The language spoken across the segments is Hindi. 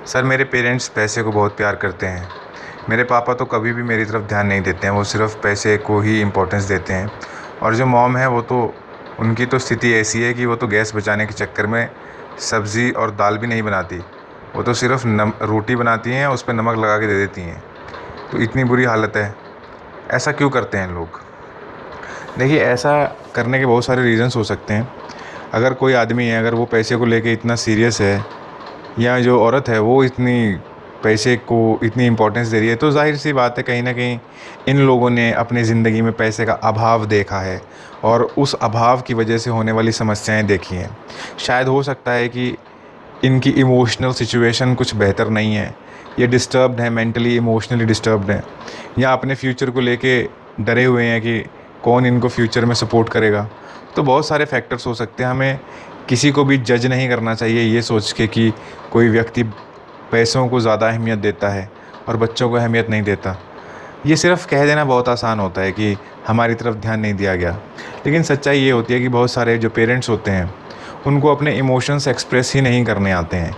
सर, मेरे पेरेंट्स पैसे को बहुत प्यार करते हैं। मेरे पापा तो कभी भी मेरी तरफ ध्यान नहीं देते हैं, वो सिर्फ़ पैसे को ही इम्पोर्टेंस देते हैं। और जो मॉम है वो तो, उनकी तो स्थिति ऐसी है कि वो तो गैस बचाने के चक्कर में सब्ज़ी और दाल भी नहीं बनाती। वो तो सिर्फ़ रोटी बनाती हैं, उस पे नमक लगा के दे देती हैं। तो इतनी बुरी हालत है। ऐसा क्यों करते हैं लोग? देखिए, ऐसा करने के बहुत सारे रीज़न्स हो सकते हैं। अगर कोई आदमी है, अगर वो पैसे को लेके इतना सीरियस है, या जो औरत है वो इतनी पैसे को इतनी इम्पोर्टेंस दे रही है, तो ज़ाहिर सी बात है कहीं ना कहीं इन लोगों ने अपनी ज़िंदगी में पैसे का अभाव देखा है और उस अभाव की वजह से होने वाली समस्याएं देखी हैं। शायद हो सकता है कि इनकी इमोशनल सिचुएशन कुछ बेहतर नहीं है, ये डिस्टर्ब्ड है, मेंटली इमोशनली डिस्टर्ब्ड हैं, या अपने फ्यूचर को लेके डरे हुए हैं कि कौन इनको फ्यूचर में सपोर्ट करेगा। तो बहुत सारे फैक्टर्स हो सकते हैं। हमें किसी को भी जज नहीं करना चाहिए ये सोच के कि कोई व्यक्ति पैसों को ज़्यादा अहमियत देता है और बच्चों को अहमियत नहीं देता। ये सिर्फ़ कह देना बहुत आसान होता है कि हमारी तरफ ध्यान नहीं दिया गया, लेकिन सच्चाई ये होती है कि बहुत सारे जो पेरेंट्स होते हैं उनको अपने इमोशंस एक्सप्रेस ही नहीं करने आते हैं।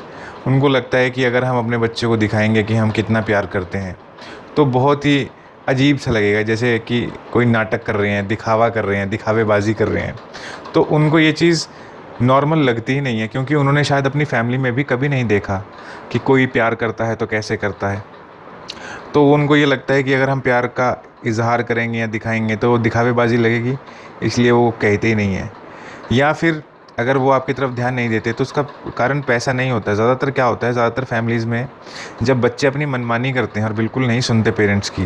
उनको लगता है कि अगर हम अपने बच्चे को दिखाएंगे कि हम कितना प्यार करते हैं तो बहुत ही अजीब सा लगेगा, जैसे कि कोई नाटक कर रहे हैं, दिखावा कर रहे हैं, दिखावेबाजी कर रहे हैं। तो उनको ये चीज़ नॉर्मल लगती ही नहीं है, क्योंकि उन्होंने शायद अपनी फैमिली में भी कभी नहीं देखा कि कोई प्यार करता है तो कैसे करता है। तो उनको ये लगता है कि अगर हम प्यार का इज़हार करेंगे या दिखाएंगे तो दिखावेबाजी लगेगी, इसलिए वो कहते ही नहीं हैं। या फिर अगर वो आपकी तरफ ध्यान नहीं देते तो उसका कारण पैसा नहीं होता है। ज़्यादातर क्या होता है, ज़्यादातर फैमिलीज़ में जब बच्चे अपनी मनमानी करते हैं और बिल्कुल नहीं सुनते पेरेंट्स की,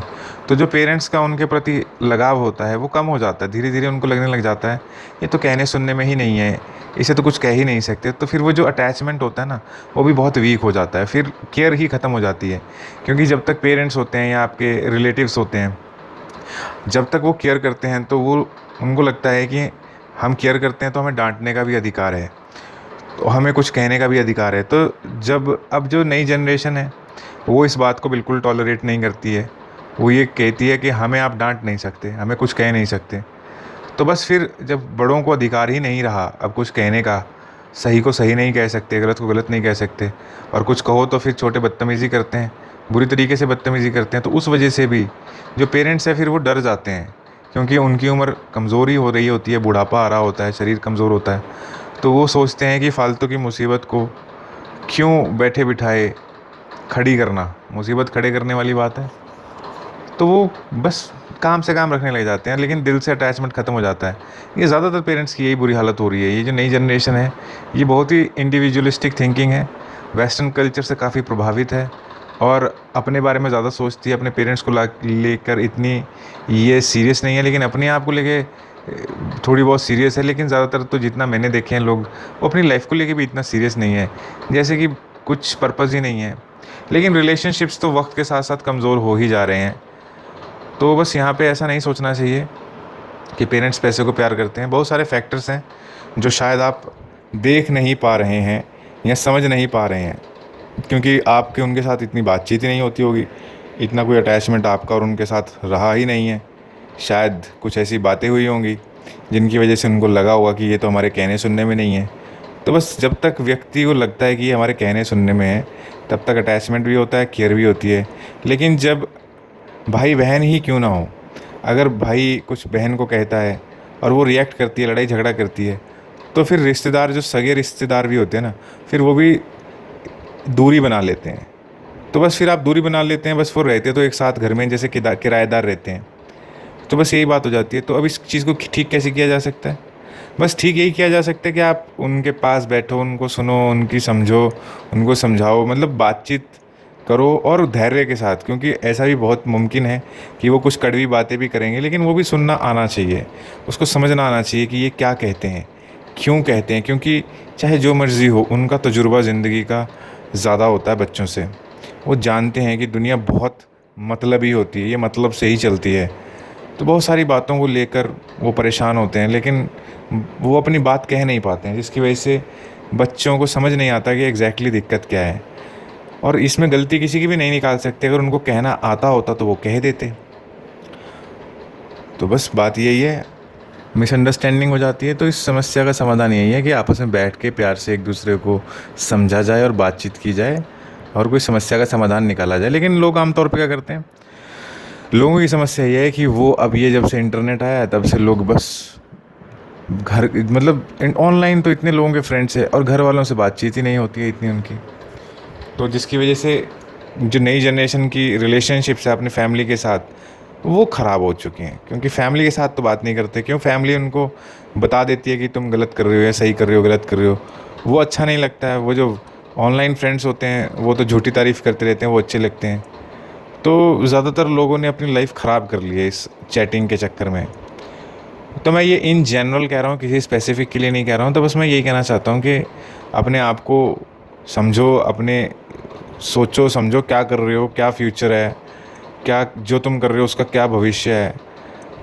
तो जो पेरेंट्स का उनके प्रति लगाव होता है वो कम हो जाता है। धीरे धीरे उनको लगने लग जाता है ये तो कहने सुनने में ही नहीं है, इसे तो कुछ कह ही नहीं सकते। तो फिर वो जो अटैचमेंट होता है ना, वो भी बहुत वीक हो जाता है, फिर केयर ही ख़त्म हो जाती है। क्योंकि जब तक पेरेंट्स होते हैं या आपके रिलेटिव्स होते हैं, जब तक वो केयर करते हैं तो वो, उनको लगता है कि हम केयर करते हैं तो हमें डांटने का भी अधिकार है, तो हमें कुछ कहने का भी अधिकार है। तो जब अब जो नई जनरेशन है वो इस बात को बिल्कुल टॉलरेट नहीं करती है। वो ये कहती है कि हमें आप डांट नहीं सकते, हमें कुछ कह नहीं सकते। तो बस फिर जब बड़ों को अधिकार ही नहीं रहा अब कुछ कहने का, सही को सही नहीं कह सकते, गलत को गलत नहीं कह सकते, और कुछ कहो तो फिर छोटे बदतमीज़ी करते हैं, बुरी तरीके से बदतमीज़ी करते हैं, तो उस वजह से भी जो पेरेंट्स हैं फिर वो डर जाते हैं। क्योंकि उनकी उम्र कमज़ोरी हो रही होती है, बुढ़ापा आ रहा होता है, शरीर कमज़ोर होता है, तो वो सोचते हैं कि फ़ालतू की मुसीबत को क्यों बैठे बिठाए खड़ी करना, मुसीबत खड़े करने वाली बात है। तो वो बस काम से काम रखने लग जाते हैं, लेकिन दिल से अटैचमेंट ख़त्म हो जाता है। ये ज़्यादातर पेरेंट्स की यही बुरी हालत हो रही है। ये जो नई जनरेशन है ये बहुत ही इंडिविजुअलिस्टिक थिंकिंग है, वेस्टर्न कल्चर से काफ़ी प्रभावित है और अपने बारे में ज़्यादा सोचती है, अपने पेरेंट्स को लेकर इतनी ये सीरियस नहीं है, लेकिन अपने आप को लेके थोड़ी बहुत सीरियस है। लेकिन ज़्यादातर तो जितना मैंने देखे हैं लोग, वो अपनी लाइफ को लेके भी इतना सीरियस नहीं है, जैसे कि कुछ पर्पज़ ही नहीं है। लेकिन रिलेशनशिप्स तो वक्त के साथ साथ कमज़ोर हो ही जा रहे हैं। तो बस यहाँ पे ऐसा नहीं सोचना चाहिए कि पेरेंट्स पैसे को प्यार करते हैं। बहुत सारे फैक्टर्स हैं जो शायद आप देख नहीं पा रहे हैं या समझ नहीं पा रहे हैं, क्योंकि आपके उनके साथ इतनी बातचीत ही नहीं होती होगी, इतना कोई अटैचमेंट आपका और उनके साथ रहा ही नहीं है। शायद कुछ ऐसी बातें हुई होंगी जिनकी वजह से उनको लगा होगा कि ये तो हमारे कहने सुनने में नहीं है। तो बस जब तक व्यक्ति को लगता है कि ये हमारे कहने सुनने में है, तब तक अटैचमेंट भी होता है, केयर भी होती है। लेकिन जब भाई बहन ही क्यों ना हो, अगर भाई कुछ बहन को कहता है और वो रिएक्ट करती है, लड़ाई झगड़ा करती है, तो फिर रिश्तेदार, जो सगे रिश्तेदार भी होते हैं ना, फिर वो भी दूरी बना लेते हैं। तो बस फिर आप दूरी बना लेते हैं, बस वो रहते तो एक साथ घर में जैसे किराएदार रहते हैं। तो बस यही बात हो जाती है। तो अब इस चीज़ को ठीक कैसे किया जा सकता है? बस ठीक यही किया जा सकता है कि आप उनके पास बैठो, उनको सुनो, उनकी समझो, उनको समझाओ, मतलब बातचीत करो और धैर्य के साथ। क्योंकि ऐसा भी बहुत मुमकिन है कि वो कुछ कड़वी बातें भी करेंगे, लेकिन वो भी सुनना आना चाहिए, उसको समझना आना चाहिए कि ये क्या कहते हैं, क्यों कहते हैं। क्योंकि चाहे जो मर्ज़ी हो, उनका तजुर्बा ज़िंदगी का ज़्यादा होता है बच्चों से। वो जानते हैं कि दुनिया बहुत मतलबी होती है, ये मतलब से ही चलती है। तो बहुत सारी बातों को लेकर वो परेशान होते हैं, लेकिन वो अपनी बात कह नहीं पाते हैं, जिसकी वजह से बच्चों को समझ नहीं आता कि एग्जैक्टली दिक्कत क्या है। और इसमें गलती किसी की भी नहीं निकाल सकते। अगर उनको कहना आता होता तो वो कह देते। तो बस बात यही है, मिसअंडरस्टैंडिंग हो जाती है। तो इस समस्या का समाधान यही है कि आपस में बैठ के प्यार से एक दूसरे को समझा जाए और बातचीत की जाए। और कोई समस्या का समाधान निकाला जाए। लेकिन लोग आमतौर पे क्या करते हैं, लोगों की समस्या ये है कि वो अब ये जब से इंटरनेट आया है तब से लोग बस घर मतलब ऑनलाइन तो इतने लोगों के फ्रेंड्स है और घर वालों से बातचीत ही नहीं होती है इतनी उनकी। तो जिसकी वजह से जो नई जनरेशन की रिलेशनशिप्स है अपनी फैमिली के साथ वो ख़राब हो चुकी हैं, क्योंकि फैमिली के साथ तो बात नहीं करते। क्यों? फैमिली उनको बता देती है कि तुम गलत कर रहे हो या सही कर रहे हो, गलत कर रहे हो। वो अच्छा नहीं लगता है। वो जो ऑनलाइन फ्रेंड्स होते हैं वो तो झूठी तारीफ़ करते रहते हैं, वो अच्छे लगते हैं। तो ज़्यादातर लोगों ने अपनी लाइफ ख़राब कर ली है इस चैटिंग के चक्कर में। तो मैं ये इन जनरल कह रहा हूँ, किसी स्पेसिफिक के लिए नहीं कह रहा हूँ। तो बस मैं यही कहना चाहता हूँ कि अपने आप को समझो, अपने सोचो समझो क्या कर रहे हो, क्या फ्यूचर है, क्या जो तुम कर रहे हो उसका क्या भविष्य है।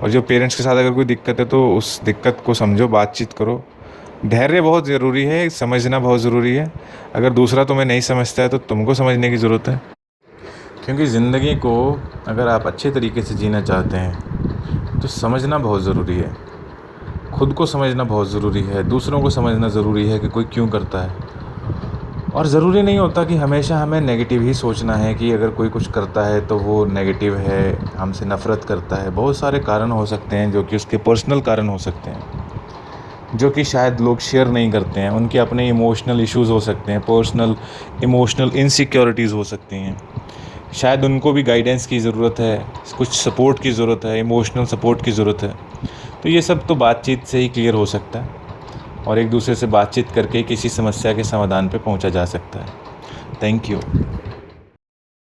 और जो पेरेंट्स के साथ अगर कोई दिक्कत है तो उस दिक्कत को समझो, बातचीत करो। धैर्य बहुत ज़रूरी है, समझना बहुत ज़रूरी है। अगर दूसरा तुम्हें नहीं समझता है तो तुमको समझने की ज़रूरत है, क्योंकि ज़िंदगी को अगर आप अच्छे तरीके से जीना चाहते हैं तो समझना बहुत ज़रूरी है। खुद को समझना बहुत ज़रूरी है, दूसरों को समझना ज़रूरी है कि कोई क्यों करता है। और ज़रूरी नहीं होता कि हमेशा हमें नेगेटिव ही सोचना है कि अगर कोई कुछ करता है तो वो नेगेटिव है, हमसे नफ़रत करता है। बहुत सारे कारण हो सकते हैं जो कि उसके पर्सनल कारण हो सकते हैं, जो कि शायद लोग शेयर नहीं करते हैं। उनके अपने इमोशनल इश्यूज़ हो सकते हैं, पर्सनल इमोशनल इनसिक्योरिटीज़ हो सकती हैं। शायद उनको भी गाइडेंस की ज़रूरत है, कुछ सपोर्ट की ज़रूरत है, इमोशनल सपोर्ट की ज़रूरत है। तो ये सब तो बातचीत से ही क्लियर हो सकता है और एक दूसरे से बातचीत करके किसी समस्या के समाधान पे पहुंचा जा सकता है। Thank you.